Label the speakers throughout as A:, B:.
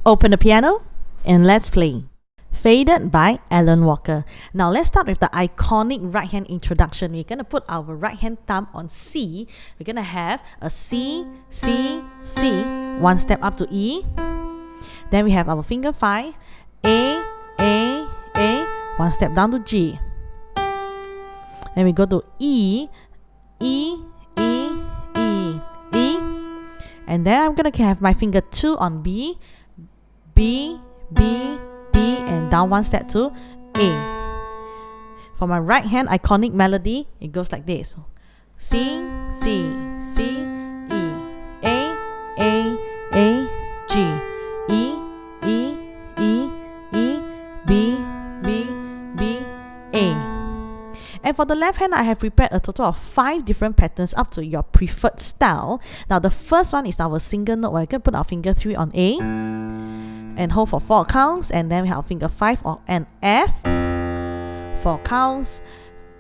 A: Open the piano and let's play. Faded by Alan Walker. Now let's start with the iconic right hand introduction. We're going to put our right hand thumb on C. We're going to have a C, C, C, one step up to E. Then we have our finger 5, A, one step down to G. Then we go to E, E, E, E, E. And then I'm going to have my finger 2 on B, B, B, B, and down one step to A. For my right hand iconic melody, it goes like this. C, C, C, E, A, G, E, E, E, E, B, B, B, A. And for the left hand, I have prepared a total of 5 different patterns up to your preferred style. Now the first one is our single note where we can put our finger 3 on A and hold for 4 counts, and then we have finger 5 on F, 4 counts,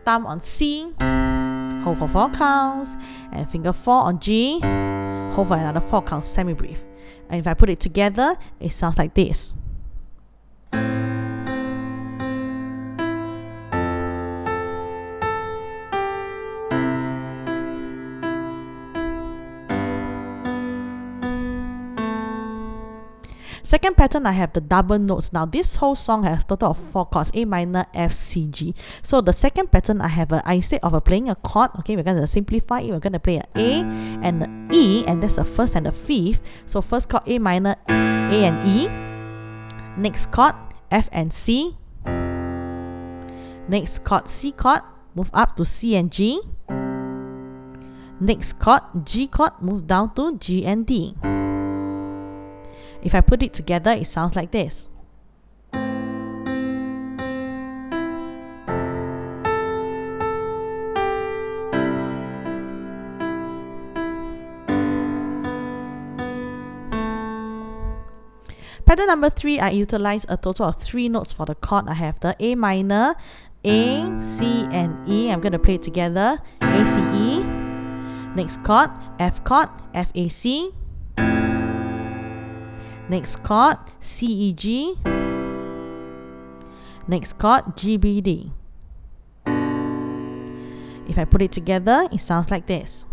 A: thumb on C, hold for 4 counts, and finger 4 on G, hold for another 4 counts, semi-brief. And if I put it together, it sounds like this. Second pattern, I have the double notes. Now this whole song has a total of 4 chords, A minor, F, C, G. So the second pattern, I have instead of playing a chord, okay, we're going to simplify it. We're going to play an A and an E, and that's the first and the fifth. So first chord, A minor, A and E. Next chord, F and C. Next chord, C chord, move up to C and G. Next chord, G chord, move down to G and D. If I put it together, it sounds like this. Pattern number 3, I utilize a total of 3 notes for the chord. I have the A minor, A, C, and E. I'm going to play it together. A, C, E. Next chord, F, F, A, C. Next chord, C, E, G. Next chord, G, B, D. If I put it together, it sounds like this.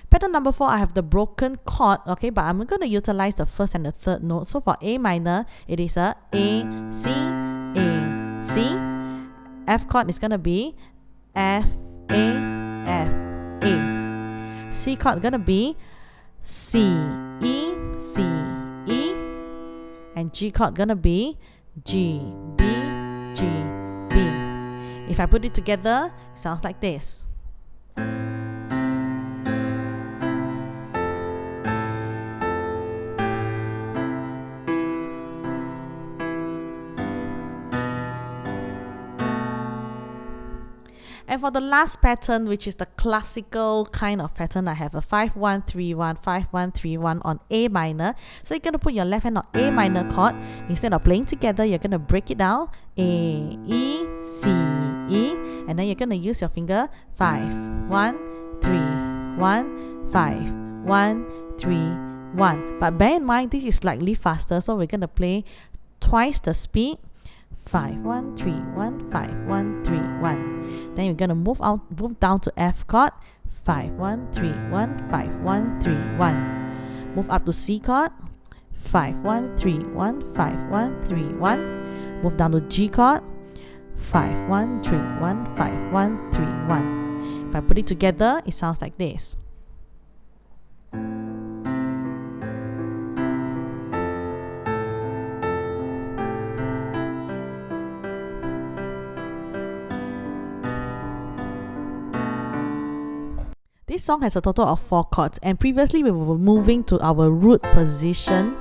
A: Pattern number 4, I have the broken chord, okay, but I'm going to utilize the first and the third note. So for A minor, it is a C, A, C. F chord is going to be F, A, F, A. C chord is going to be C, E, C, E. And G chord is going to be G, B, G, B. If I put it together, it sounds like this. And for the last pattern, which is the classical kind of pattern, I have a 5-1-3-1, 5-1-3-1 on A minor. So you're going to put your left hand on A minor chord. Instead of playing together, you're going to break it down. A, E, C, E. And then you're going to use your finger 5, 1, 3, 1, 5, 1, 3, 1. But bear in mind, this is slightly faster. So we're going to play twice the speed. 5, 1, 3, 1, 5, 1, 3, 1. Then you're going to move down to F chord. 5, 1, 3, 1, 5, 1, 3, 1. Move up to C chord. 5, 1, 3, 1, 5, 1, 3, 1. Move down to G chord. 5, 1, 3, 1, 5, 1, 3, 1. If I put it together, it sounds like this. This song has a total of 4 chords, and previously we were moving to our root position.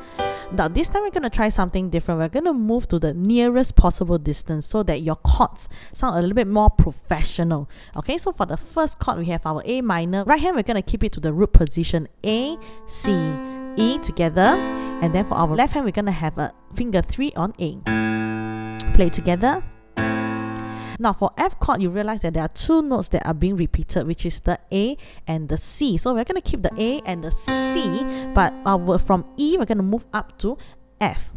A: Now this time we're going to try something different. We're going to move to the nearest possible distance so that your chords sound a little bit more professional. Okay, so for the first chord we have our A minor. Right hand we're going to keep it to the root position, A, C, E together. And then for our left hand we're going to have a finger 3 on A. Play it together. Now for F chord, you realize that there are two notes that are being repeated, which is the A and the C. So we're going to keep the A and the C, but from E, we're going to move up to F.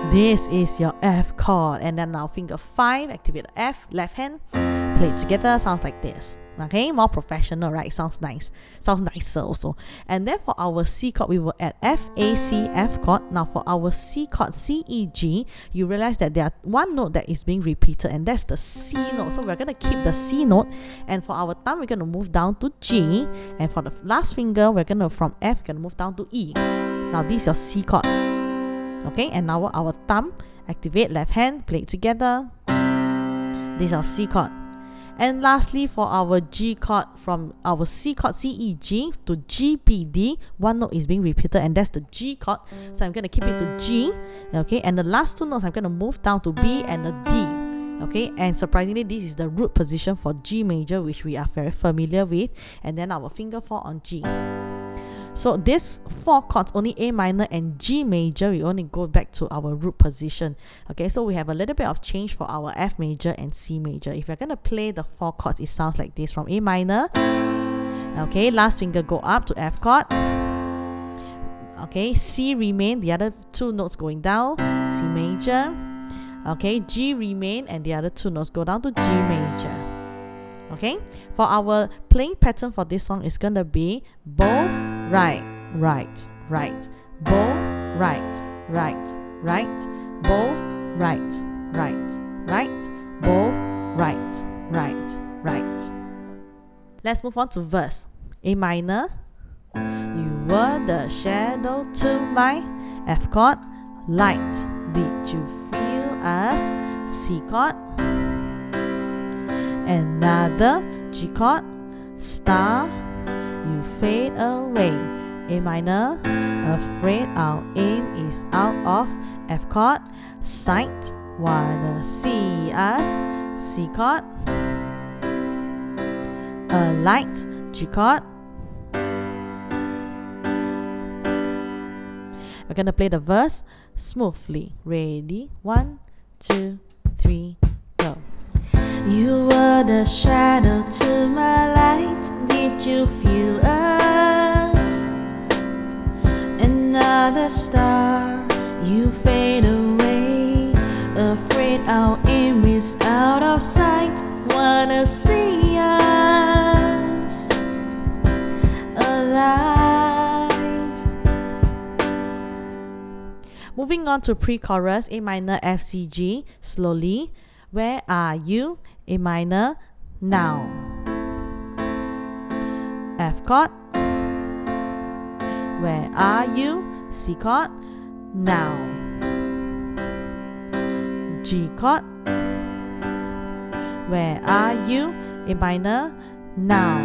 A: This is your F chord. And then now finger 5, activate the F, left hand, play it together, sounds like this. Okay, more professional, right? Sounds nice. Sounds nicer also. And then for our C chord, we will add F, A, C, F chord. Now for our C chord, C, E, G, you realize that there are one note that is being repeated, and that's the C note. So we're going to keep the C note. And for our thumb, we're going to move down to G. And for the last finger, we're going to, from F, we're going to move down to E. Now this is your C chord. Okay, and now our thumb, activate left hand, play it together. This is our C chord. And lastly, for our G chord, from our C chord, C, E, G to G, B, D, one note is being repeated, and that's the G chord. So I'm going to keep it to G. Okay, and the last two notes, I'm going to move down to B and the D. Okay, and surprisingly, this is the root position for G major, which we are very familiar with. And then our finger 4 on G. So these 4 chords, only A minor and G major, we only go back to our root position. Okay, so we have a little bit of change for our F major and C major. If you're going to play the 4 chords, it sounds like this from A minor. Okay, last finger go up to F chord. Okay, C remain, the other 2 notes going down, C major. Okay, G remain, and the other 2 notes go down to G major. Okay, for our playing pattern for this song is gonna be both right, right, right, both right, right, right, both right, right, right, both right, right, right. Let's move on to verse. A minor. You were the shadow to my F chord. Light. Did you feel us? C chord. Another G chord, star, you fade away. A minor, afraid our aim is out of F chord. Sight, wanna see us. C chord. A light, G chord. We're gonna play the verse smoothly. Ready? 1, 2, 3, go. You were the shadow to my light. Did you feel us? Another star, you fade away. Afraid our aim is out of sight. Wanna see us alive. Moving on to pre-chorus, A minor, F, C, G, slowly. Where are you? A minor, now. F chord. Where are you? C chord, now. G chord. Where are you? A minor, now.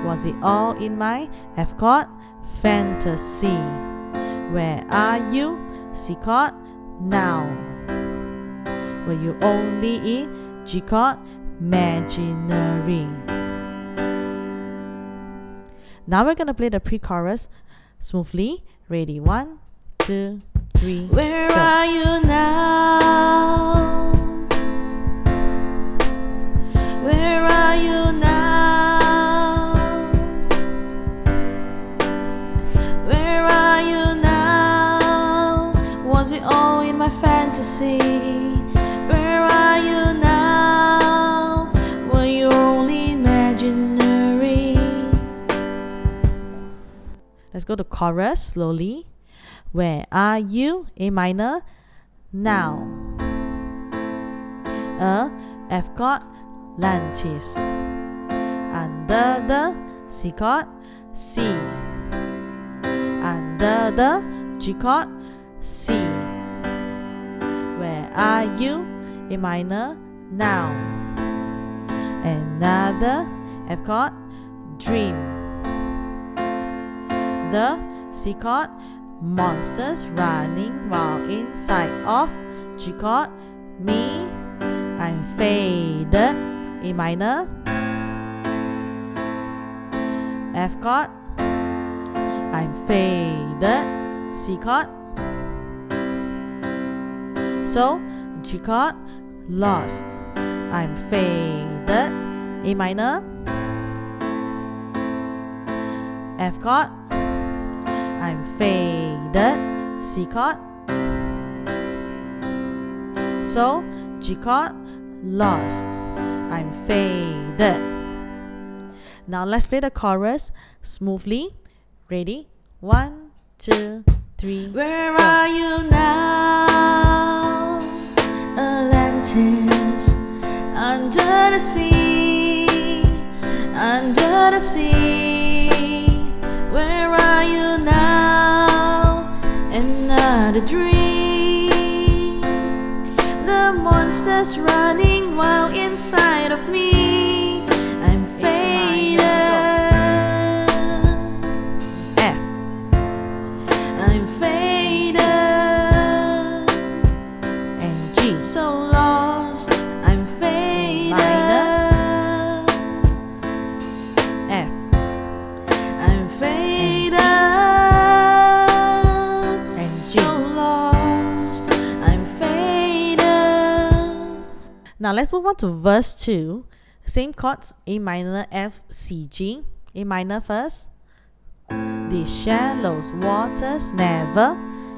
A: Was it all in my F chord? Fantasy. Where are you? C chord, now. Were you only in G chord? Imaginary. Now we're gonna play the pre-chorus smoothly. Ready? 1, 2, 3. Where go. Are you now? Where are you now? Where are you now? Was it all in my fantasy? Where are you now? Were you only imaginary? Let's go to chorus slowly. Where are you? A minor, now. A F chord, Atlantis. Under the C chord, C. Under the G chord, C. Where are you? A minor, now. Another F chord, dream. The C chord, monsters running while inside of G chord, me. I'm faded. A minor. F chord. I'm faded. C chord. So G chord, lost. I'm faded, A minor, F chord, I'm faded, C chord. So G chord, lost. I'm faded. Now let's play the chorus smoothly. Ready? 1, 2, 3.
B: Where are you now, Atlantis? Under the sea, under the sea. Where are you now? Another dream. The monster's running wild inside of me. I'm faded.
A: F.
B: I'm faded.
A: And G.
B: So lost. I'm faded.
A: F.
B: I'm faded.
A: And G.
B: So lost. I'm faded.
A: Now let's move on to verse 2. Same chords, A minor, F, C, G. A minor first. These shallow waters never,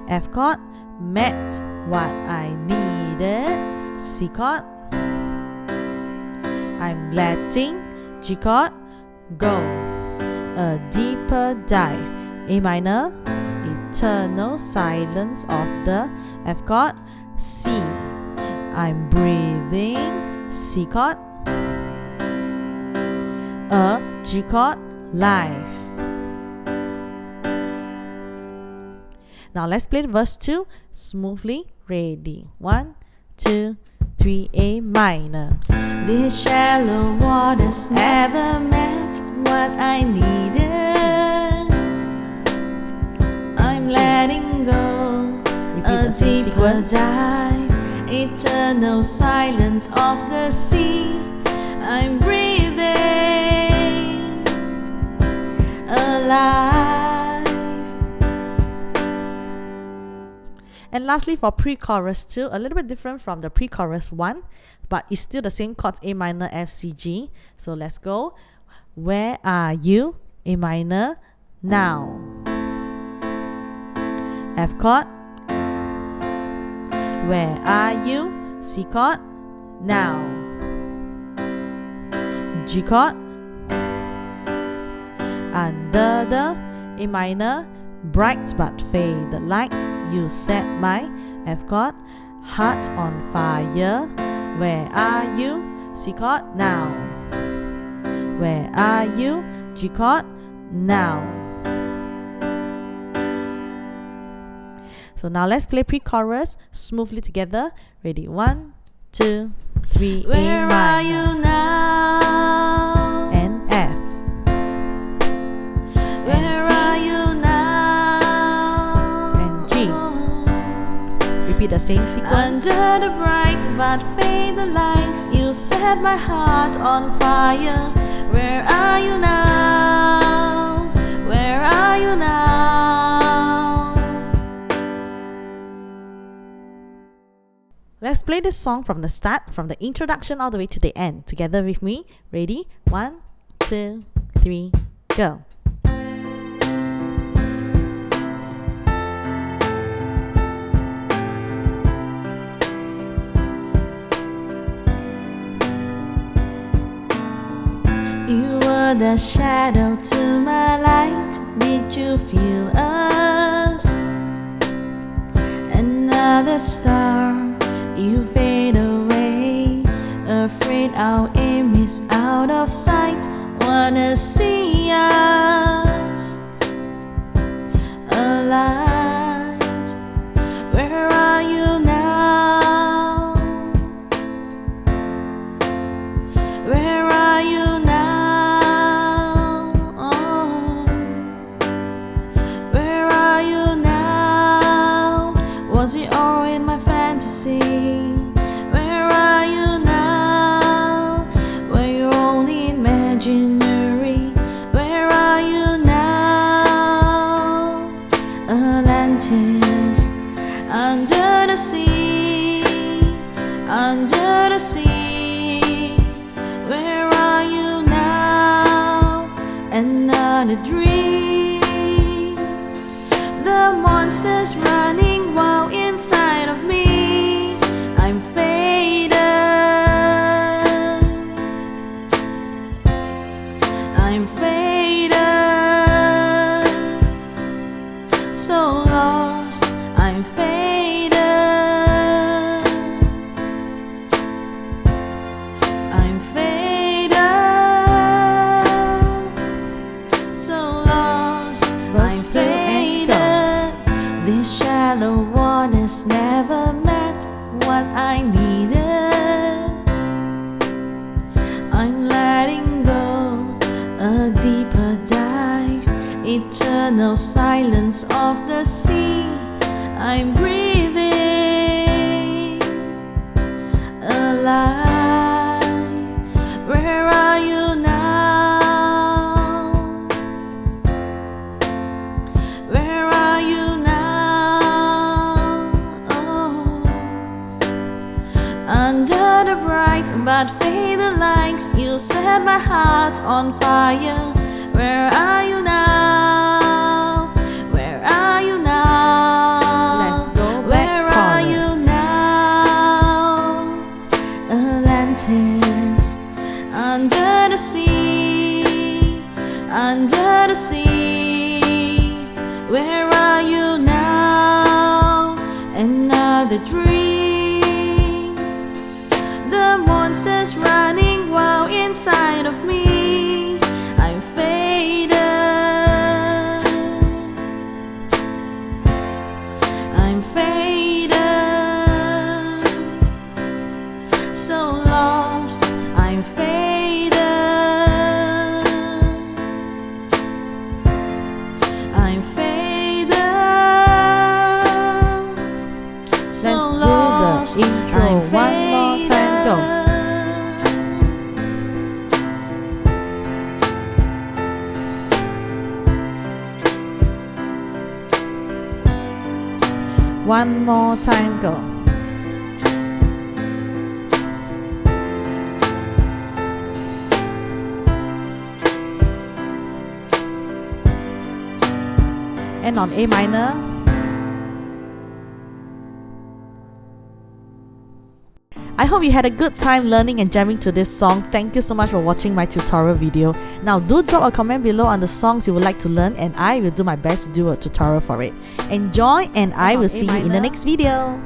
A: F chord, met what I needed, C chord. I'm letting, G chord, go. A deeper dive, A minor, eternal silence of the, F chord, C. I'm breathing, C chord. A G chord, life. Now let's play verse 2 smoothly. Ready? 1, 2, 3, A minor.
B: These shallow waters never met what I needed. I'm letting go.
A: Repeat
B: A
A: the same
B: deeper
A: sequence.
B: dive, eternal silence of the sea. I'm breathing alive.
A: And lastly, for pre-chorus 2, a little bit different from the pre-chorus 1, but it's still the same chords, A minor, F, C, G. So let's go. Where are you? A minor, now. F chord. Where are you? C chord, now. G chord. Under the, A minor, bright but faded light, you set my, F chord, heart on fire. Where are you? C chord, now. Where are you? G chord, now. So now let's play pre-chorus smoothly together. Ready? 1, 2, 3,
B: Where
A: A minor.
B: are you now?
A: And F.
B: Where are you now?
A: And G. Repeat the same sequence.
B: Under the bright but faded lights, you set my heart on fire. Where are you now? Where are you now?
A: Let's play this song from the start, from the introduction all the way to the end. Together with me. Ready? 1, 2, 3, go.
B: You were the shadow to my light. Did you feel us? Another star, you fade away. Afraid our aim is out of sight. Wanna see us alight. Where are you now? Where are you now? Oh. Where are you now? Was it all in my fantasy? Where are you now? Were you only imaginary? Where are under the sea. Where are you now? Another dream. The monster's running wild inside of me. I'm faded. I'm faded. So lost. I'm faded. I'm faded. So lost. I'm faded. These shallow waters never met what I needed. I'm letting go, a deeper dive, eternal silence of the sea. I'm breathing alive. Where are you now? Where are you now? Oh. Under the bright but faded lights, you set my heart on fire. Where are you now? Where are you now?
A: Let's go back.
B: Where are you now? Atlantis, under the sea, under the sea. Where are you now? Another dream. The monster's running wild inside of me. I'm faded. I'm faded. So lost. I'm faded. I'm faded. So
A: Let's do the intro
B: I'm
A: one more time. Go. One more time, go. And on A minor. I hope you had a good time learning and jamming to this song. Thank you so much for watching my tutorial video. Now do drop a comment below on the songs you would like to learn, and I will do my best to do a tutorial for it. Enjoy, and I will see you in the next video.